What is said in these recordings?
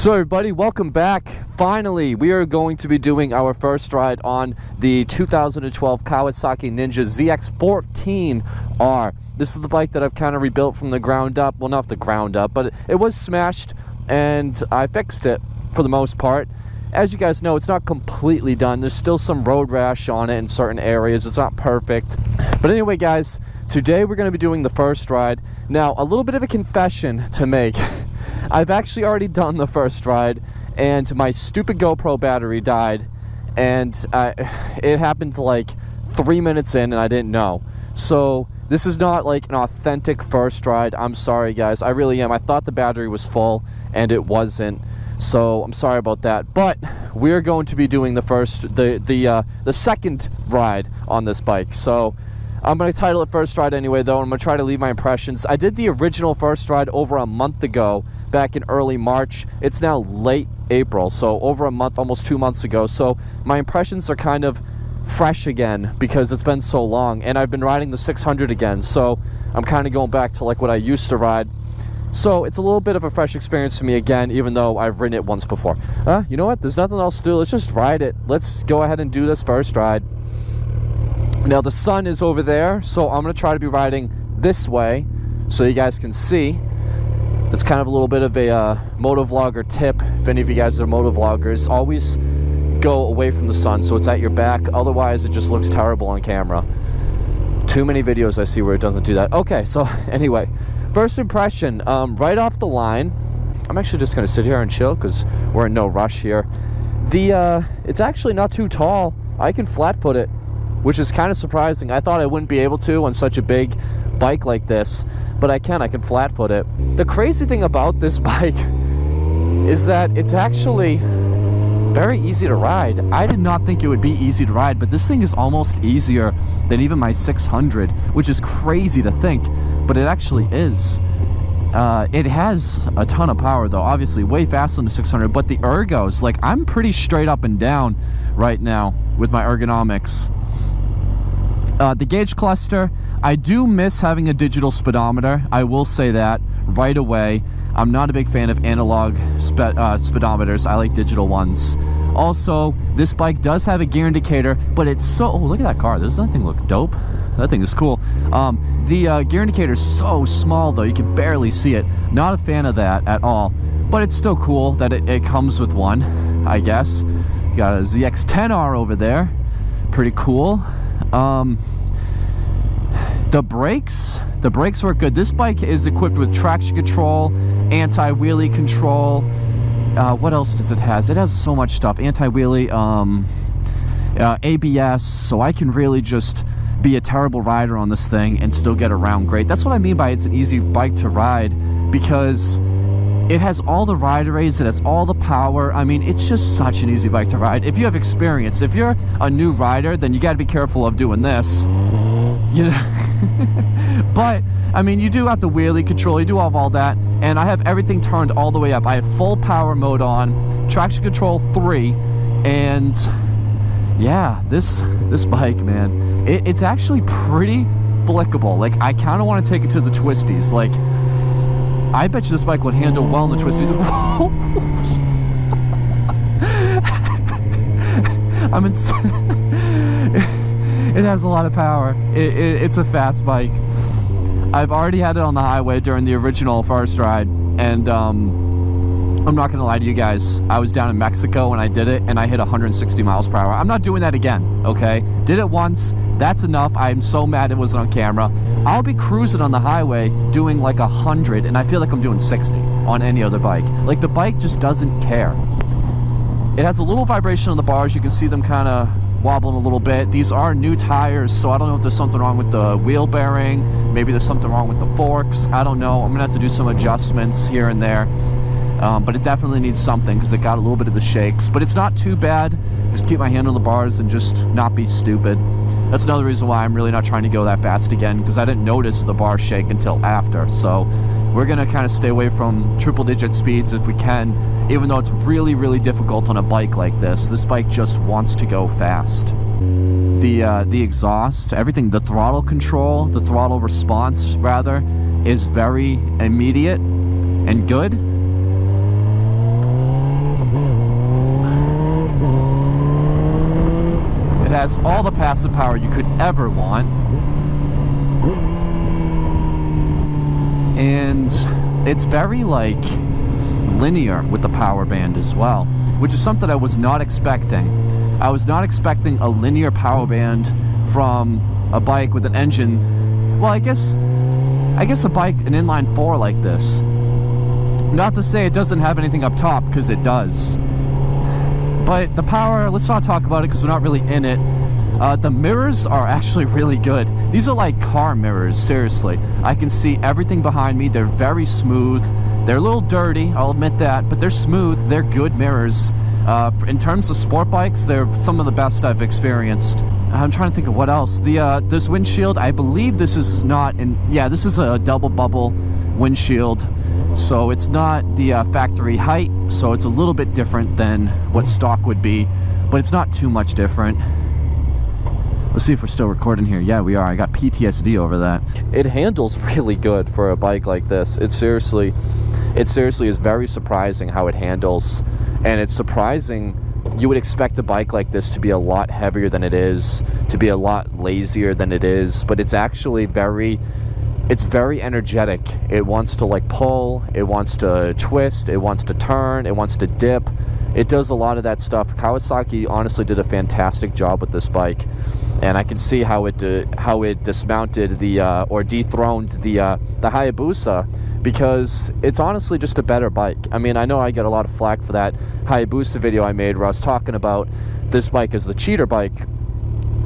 So everybody, welcome back. Finally, we are going to be doing our first ride on the 2012 Kawasaki ZX14R. This is the bike that I've kind of rebuilt from the ground up. Well, not the ground up, but it was smashed and I fixed it for the most part. As you guys know, it's not completely done. There's still some road rash on it in certain areas. It's not perfect. But anyway, guys, today we're going to be doing the first ride. Now, a little bit of a confession to make. I've actually already done the first ride, and my stupid GoPro battery died, and it happened like 3 minutes in, and I didn't know. So this is not like an authentic first ride. I'm sorry, guys. I really am. I thought the battery was full, and it wasn't. So I'm sorry about that. But we're going to be doing the second ride on this bike. So I'm going to title it First Ride anyway, though. I'm going to try to leave my impressions. I did the original first ride over a month ago, back in early March. It's now late April, so over a month, almost 2 months ago. So my impressions are kind of fresh again because it's been so long. And I've been riding the 600 again, so I'm kind of going back to like what I used to ride. So it's a little bit of a fresh experience for me again, even though I've ridden it once before. You know what? There's nothing else to do. Let's just ride it. Let's go ahead and do this first ride. Now the sun is over there, so I'm going to try to be riding this way so you guys can see. That's kind of a little bit of a motovlogger tip. If any of you guys are motovloggers, always go away from the sun so it's at your back. Otherwise, it just looks terrible on camera. Too many videos I see where it doesn't do that. Okay, so anyway, first impression, right off the line, I'm actually just going to sit here and chill because we're in no rush here. It's actually not too tall. I can flat foot it, which is kind of surprising. I thought I wouldn't be able to on such a big bike like this, but I can flat foot it. The crazy thing about this bike is that it's actually very easy to ride. I did not think it would be easy to ride, but this thing is almost easier than even my 600, which is crazy to think, but it actually is. It has a ton of power though, obviously way faster than the 600, but the ergos, like I'm pretty straight up and down right now with my ergonomics. The gauge cluster, I do miss having a digital speedometer. I will say that right away. I'm not a big fan of analog speedometers. I like digital ones. Also, this bike does have a gear indicator, but it's so... Oh, look at that car. Doesn't that thing look dope? That thing is cool. The gear indicator is so small, though. You can barely see it. Not a fan of that at all. But it's still cool that it comes with one, I guess. You got a ZX10R over there. Pretty cool. The brakes work good. This bike is equipped with traction control, anti-wheelie control. What else does it has? It has so much stuff. Anti-wheelie, ABS, so I can really just be a terrible rider on this thing and still get around great. That's what I mean by it's an easy bike to ride, because it has all the rider aids, it has all the power. I mean, it's just such an easy bike to ride. If you have experience, if you're a new rider, then you got to be careful of doing this. You know? But, I mean, you do have the wheelie control, you do have all that, and I have everything turned all the way up. I have full power mode on, traction control 3, and yeah, this bike, man, it's actually pretty flickable. Like, I kind of want to take it to the twisties. Like, I bet you this bike would handle well in the twisties. I'm It has a lot of power. It's a fast bike. I've already had it on the highway during the original first ride, and I'm not gonna lie to you guys, I was down in Mexico when I did it, and I hit 160 miles per hour. I'm not doing that again, okay? Did it once, that's enough. I'm so mad it wasn't on camera. I'll be cruising on the highway doing like 100, and I feel like I'm doing 60 on any other bike. Like, the bike just doesn't care. It has a little vibration on the bars. You can see them kind of wobbling a little bit. These are new tires, so I don't know if there's something wrong with the wheel bearing. Maybe there's something wrong with the forks. I don't know. I'm gonna have to do some adjustments here and there. But it definitely needs something because it got a little bit of the shakes. But it's not too bad. Just keep my hand on the bars and just not be stupid. That's another reason why I'm really not trying to go that fast again, because I didn't notice the bar shake until after. So we're gonna kind of stay away from triple-digit speeds if we can, even though it's really, really difficult on a bike like this. This bike just wants to go fast. The exhaust, everything, the throttle control, the throttle response, rather, is very immediate and good. has all the passive power you could ever want. And it's very like linear with the power band as well, which is something I was not expecting. I was not expecting a linear power band from a bike with an engine. Well, I guess a bike, an inline 4 like this. Not to say it doesn't have anything up top, because it does. But the power, let's not talk about it because we're not really in it. The mirrors are actually really good. These are like car mirrors, seriously. I can see everything behind me. They're very smooth. They're a little dirty, I'll admit that, but they're smooth. They're good mirrors. In terms of sport bikes, they're some of the best I've experienced. I'm trying to think of what else. This windshield, I believe this is not this is a double bubble windshield. So it's not the factory height, so it's a little bit different than what stock would be, but it's not too much different. Let's see if we're still recording here. Yeah, we are. I got PTSD over that. It handles really good for a bike like this. It seriously is very surprising how it handles, and it's surprising. You would expect a bike like this to be a lot heavier than it is, to be a lot lazier than it is, but it's actually very energetic. It wants to like pull, it wants to twist, it wants to turn, it wants to dip. It does a lot of that stuff. Kawasaki honestly did a fantastic job with this bike, and I can see how it dismounted or dethroned the Hayabusa, because it's honestly just a better bike. I mean, I know I get a lot of flack for that Hayabusa video I made where I was talking about this bike as the cheater bike,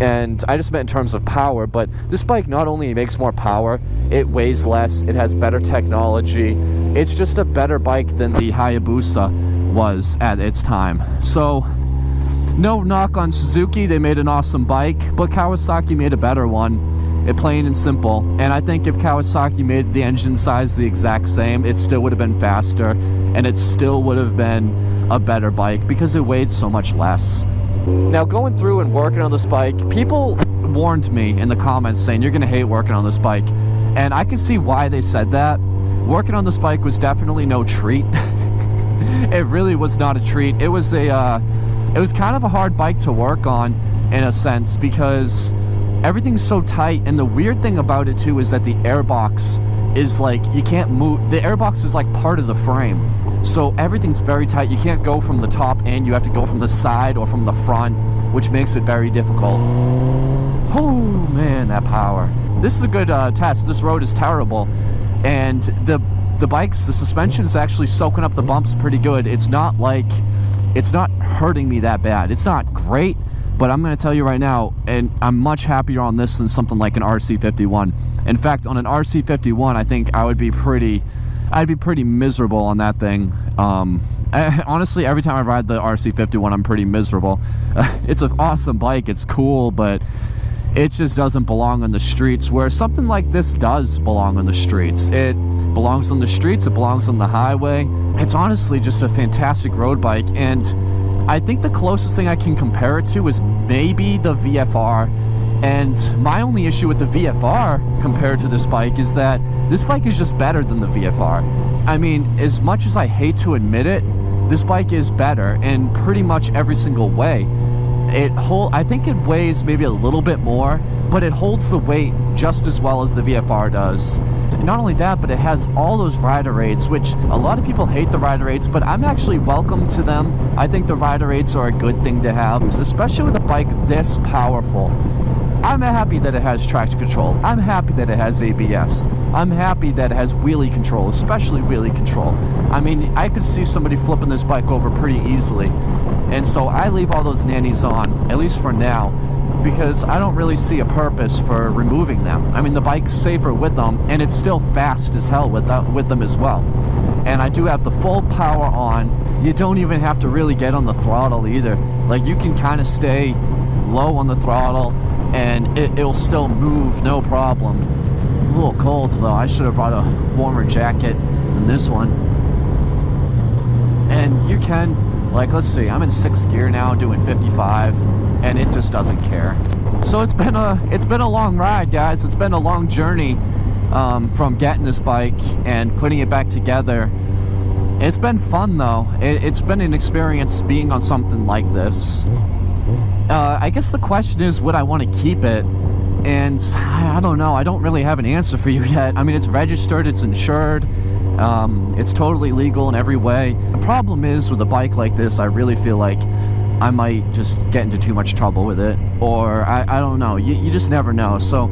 and I just meant in terms of power, but this bike not only makes more power, it weighs less, it has better technology. It's just a better bike than the Hayabusa was at its time. So no knock on Suzuki, they made an awesome bike, but Kawasaki made a better one, plain and simple. And I think if Kawasaki made the engine size the exact same, it still would have been faster, and it still would have been a better bike because it weighed so much less. Now, going through and working on this bike, people warned me in the comments saying you're gonna hate working on this bike, and I can see why they said that. Working on this bike was definitely no treat. It really was not a treat. It was kind of a hard bike to work on in a sense, because everything's so tight, and the weird thing about it too is that the airbox is like, you can't move. The airbox is like part of the frame, so everything's very tight. You can't go from the top end, you have to go from the side or from the front, which makes it very difficult. Oh man, that power. This is a good test. This road is terrible, and the suspension is actually soaking up the bumps pretty good. It's not hurting me that bad. It's not great, but I'm going to tell you right now, and I'm much happier on this than something like an RC51. In fact, on an RC51, I think I'd be pretty miserable on that thing. Honestly, every time I ride the RC51, I'm pretty miserable. It's an awesome bike, it's cool, but it just doesn't belong on the streets, where something like this does belong on the streets. It belongs on the streets, it belongs on the highway. It's honestly just a fantastic road bike, and I think the closest thing I can compare it to is maybe the VFR. And my only issue with the VFR compared to this bike is that this bike is just better than the VFR. I mean, as much as I hate to admit it, this bike is better in pretty much every single way. I think it weighs maybe a little bit more, but it holds the weight just as well as the VFR does. Not only that, but it has all those rider aids, which a lot of people hate the rider aids, but I'm actually welcome to them. I think the rider aids are a good thing to have, especially with a bike this powerful. I'm happy that it has traction control. I'm happy that it has ABS. I'm happy that it has wheelie control, especially wheelie control. I mean, I could see somebody flipping this bike over pretty easily. And so I leave all those nannies on, at least for now, because I don't really see a purpose for removing them. I mean, the bike's safer with them, and it's still fast as hell with them as well. And I do have the full power on. You don't even have to really get on the throttle either. Like, you can kind of stay low on the throttle, and it'll still move, no problem. A little cold though. I should have brought a warmer jacket than this one. And you can, like, let's see, I'm in 6th gear now doing 55, and it just doesn't care. So it's been a long ride, guys. It's been a long journey from getting this bike and putting it back together. It's been fun though. It's been an experience being on something like this. I guess the question is, would I want to keep it? And I don't know. I don't really have an answer for you yet. I mean, it's registered, it's insured, it's totally legal in every way. The problem is with a bike like this, I really feel like I might just get into too much trouble with it, or I don't know. You just never know. So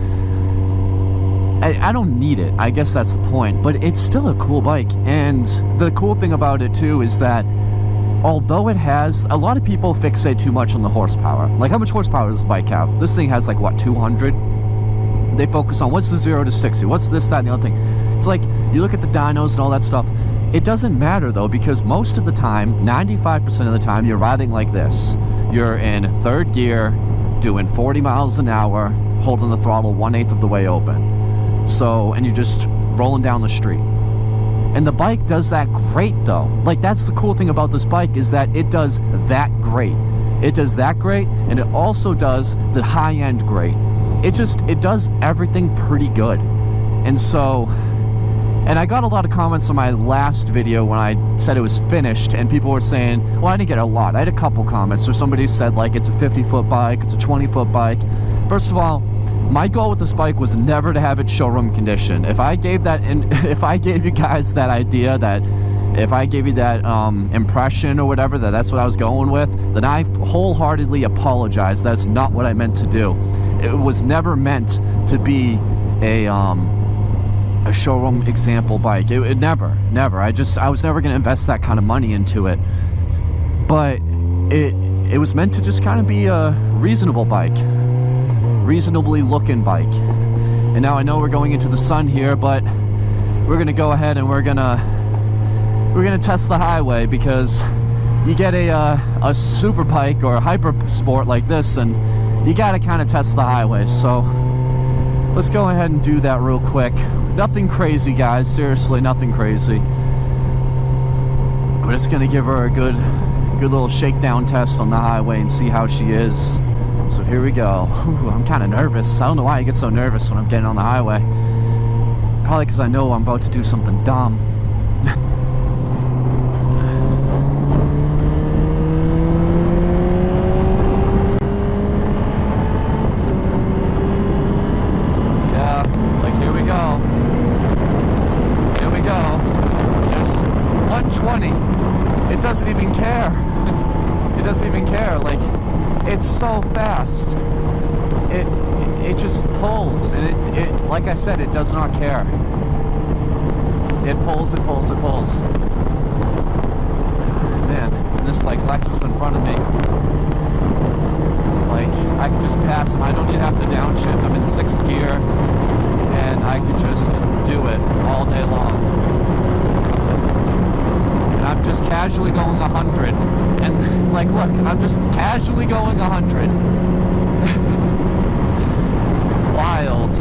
I don't need it. I guess that's the point. But it's still a cool bike, and the cool thing about it too is that although it has, a lot of people fixate too much on the horsepower. Like, how much horsepower does this bike have? This thing has like, what, 200? They focus on what's the 0 to 60, what's this, that, and the other thing. It's like, you look at the dynos and all that stuff. It doesn't matter though, because most of the time, 95% of the time, you're riding like this. You're in third gear, doing 40 miles an hour, holding the throttle 1/8 of the way open. So, and you're just rolling down the street. And the bike does that great though. Like, that's the cool thing about this bike, is that it does that great. It does that great, and it also does the high-end great. It does everything pretty good. And so, and I got a lot of comments on my last video when I said it was finished, and people were saying, well, I didn't get a lot. I had a couple comments. So somebody said, like, it's a 50-foot bike, it's a 20-foot bike. First of all, my goal with this bike was never to have it showroom condition. If I gave that, if I gave you guys that idea, that if I gave you that impression or whatever, that's what I was going with, then I wholeheartedly apologize. That's not what I meant to do. It was never meant to be a showroom example bike. It never. I was never going to invest that kind of money into it. But it was meant to just kind of be a reasonable bike. Reasonably looking bike. And now I know we're going into the sun here, but we're gonna go ahead and we're gonna test the highway, because you get a super bike or a hyper sport like this, and you gotta kind of test the highway. So let's go ahead and do that real quick. Nothing crazy, guys, seriously, nothing crazy. We're just gonna give her a good little shakedown test on the highway and see how she is. So here we go. Ooh, I'm kind of nervous. I don't know why I get so nervous when I'm getting on the highway. Probably because I know I'm about to do something dumb. Yeah, like here we go. Here we go. There's 120. It doesn't even care. It doesn't even care. Like, it's so fast. It just pulls, and it like I said, it does not care. It pulls. Man, and this like Lexus in front of me, like I can just pass him. I don't even have to downshift. I'm in 6th gear, and I can just do it all day long. And I'm just casually going 100. And like, look, I'm just casually going 100. Wild.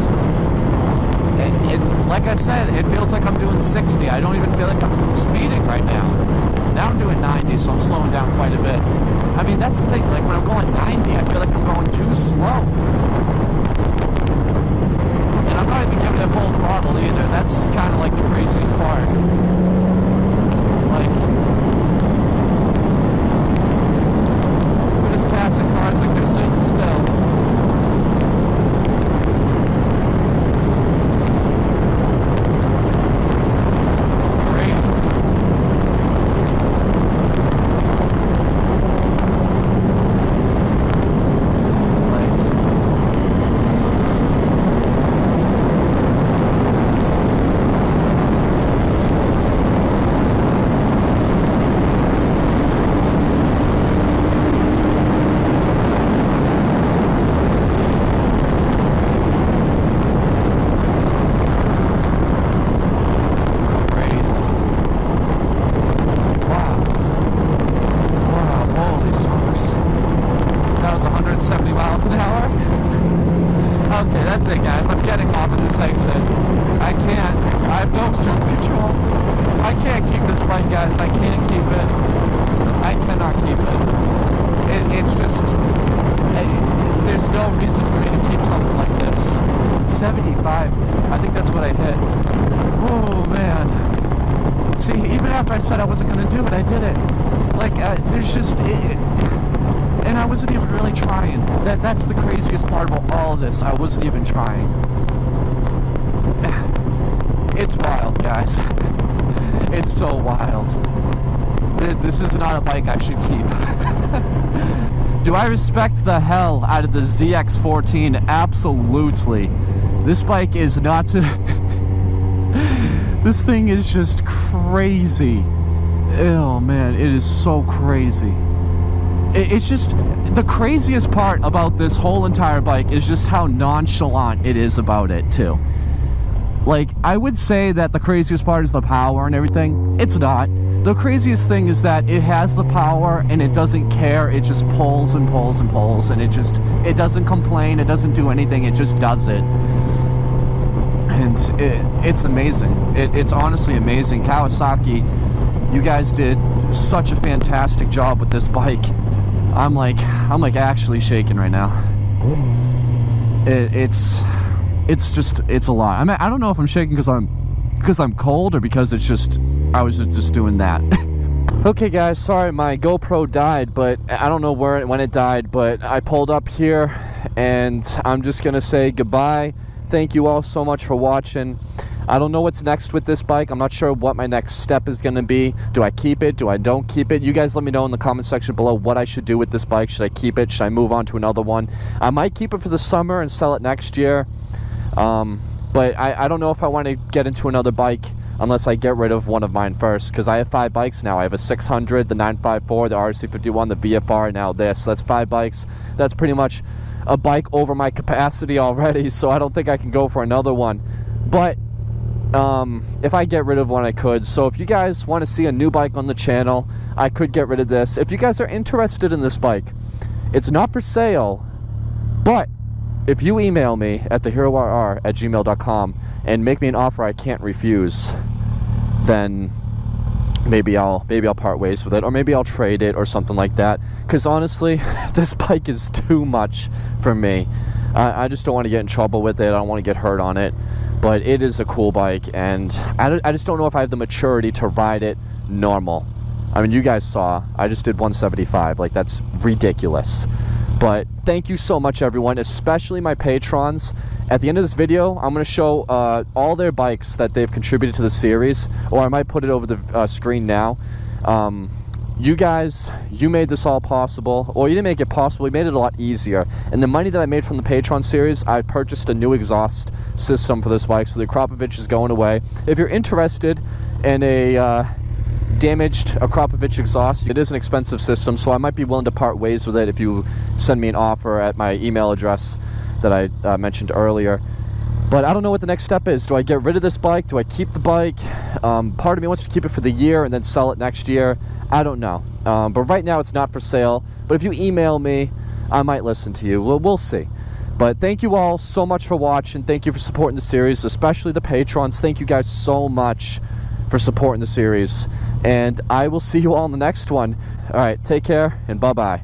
And like I said, it feels like I'm doing 60. I don't even feel like I'm speeding right now. Now I'm doing 90, so I'm slowing down quite a bit. I mean, that's the thing. Like, when I'm going 90, I feel like I'm going too slow. And I'm not even giving it full throttle either. That's kind of like the craziest part. Like, passing cars like they're sitting still. Crazy. See, even after I said I wasn't going to do it, I did it. Like, there's just... And I wasn't even really trying. That's the craziest part about all of this. I wasn't even trying. It's wild, guys. It's so wild. This is not a bike I should keep. Do I respect the hell out of the ZX14? Absolutely. This bike is not to... This thing is just crazy. Oh man, it is so crazy. It's just, the craziest part about this whole entire bike is just how nonchalant it is about it too. Like, I would say that the craziest part is the power and everything. It's not. The craziest thing is that it has the power and it doesn't care. It just pulls and pulls and pulls, and it doesn't complain, it doesn't do anything, it just does it. And it's amazing. It's honestly amazing. Kawasaki, you guys did such a fantastic job with this bike. I'm like actually shaking right now. It's a lot. I mean, I don't know if I'm shaking because I'm cold or because it's just I was just doing that. Okay guys, sorry my GoPro died, but I don't know when it died, but I pulled up here and I'm just gonna say goodbye. Thank you all so much for watching. I don't know what's next with this bike. I'm not sure what my next step is going to be. Do I keep it? Do I don't keep it? You guys let me know in the comment section below what I should do with this bike. Should I keep it? Should I move on to another one? I might keep it for the summer and sell it next year. But I don't know if I want to get into another bike unless I get rid of one of mine first, because I have 5 bikes now. I have a 600, the 954, the RC51, the VFR, now this. That's 5 bikes. That's pretty much a bike over my capacity already, so I don't think I can go for another one. But if I get rid of one, I could. So if you guys want to see a new bike on the channel, I could get rid of this. If you guys are interested in this bike, it's not for sale, but if you email me at HeroRR@gmail.com and make me an offer I can't refuse, then maybe I'll part ways with it, or maybe I'll trade it or something like that. Because honestly, this bike is too much for me. I just don't want to get in trouble with it. I don't want to get hurt on it. But it is a cool bike, and I just don't know if I have the maturity to ride it normal. I mean, you guys saw, I just did 175. Like, that's ridiculous. But thank you so much, everyone, especially my patrons. At the end of this video, I'm going to show all their bikes that they've contributed to the series, or I might put it over the screen now. You guys, you made this all possible, or you didn't make it possible, you made it a lot easier. And the money that I made from the Patreon series, I purchased a new exhaust system for this bike, so the Akrapovic is going away. If you're interested in a damaged Akrapovic exhaust, it is an expensive system, so I might be willing to part ways with it if you send me an offer at my email address that I mentioned earlier. But I don't know what the next step is. Do I get rid of this bike? Do I keep the bike? Part of me wants to keep it for the year and then sell it next year. I don't know. But right now it's not for sale. But if you email me, I might listen to you. We'll see. But thank you all so much for watching. Thank you for supporting the series, especially the patrons. Thank you guys so much for supporting the series. And I will see you all in the next one. All right, take care and bye-bye.